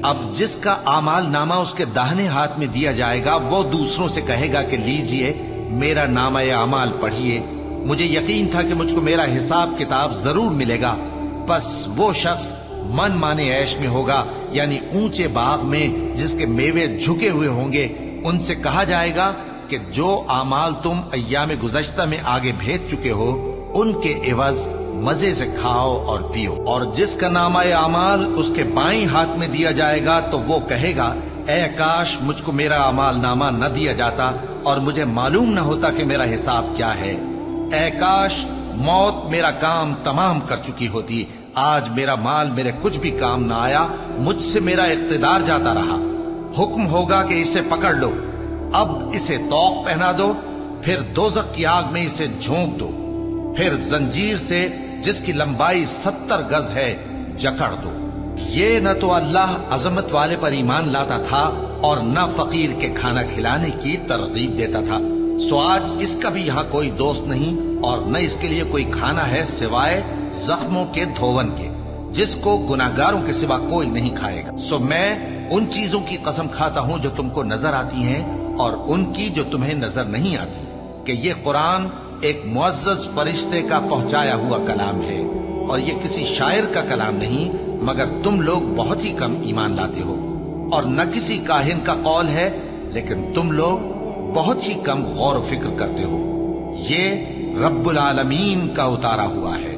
اب جس کا اعمال نامہ اس کے داہنے ہاتھ میں دیا جائے گا وہ دوسروں سے کہے گا کہ لیجئے میرا نامہ اعمال پڑھیے، مجھے یقین تھا کہ مجھ کو میرا حساب کتاب ضرور ملے گا۔ پس وہ شخص من مانے عیش میں ہوگا، یعنی اونچے باغ میں جس کے میوے جھکے ہوئے ہوں گے۔ ان سے کہا جائے گا کہ جو اعمال تم ایام گزشتہ میں آگے بھیج چکے ہو ان کے عوض مزے سے کھاؤ اور پیو۔ اور جس کا نامہ اعمال اس کے بائیں ہاتھ میں دیا جائے گا تو وہ کہے گا اے کاش مجھ کو میرا اعمال نامہ نہ دیا جاتا اور مجھے معلوم نہ ہوتا کہ میرا حساب کیا ہے۔ اے کاش موت میرا کام تمام کر چکی ہوتی، آج میرا مال میرے کچھ بھی کام نہ آیا، مجھ سے میرا اقتدار جاتا رہا۔ حکم ہوگا کہ اسے پکڑ لو، اب اسے طوق پہنا دو، پھر دوزخ کی آگ میں اسے جھونک دو، پھر زنجیر سے جس کی لمبائی 70 گز ہے جکڑ دو۔ یہ نہ تو اللہ عظمت والے پر ایمان لاتا تھا اور نہ فقیر کے کھانا کھلانے کی ترغیب دیتا تھا، سو آج اس کا بھی یہاں کوئی دوست نہیں اور نہ اس کے لیے کوئی کھانا ہے سوائے زخموں کے دھون کے، جس کو گناہگاروں کے سوا کوئی نہیں کھائے گا۔ سو میں ان چیزوں کی قسم کھاتا ہوں جو تم کو نظر آتی ہیں اور ان کی جو تمہیں نظر نہیں آتی، کہ یہ قرآن ایک معزز فرشتے کا پہنچایا ہوا کلام ہے اور یہ کسی شاعر کا کلام نہیں، مگر تم لوگ بہت ہی کم ایمان لاتے ہو، اور نہ کسی کاہن کا قول ہے لیکن تم لوگ بہت ہی کم غور و فکر کرتے ہو۔ یہ رب العالمین کا اتارا ہوا ہے۔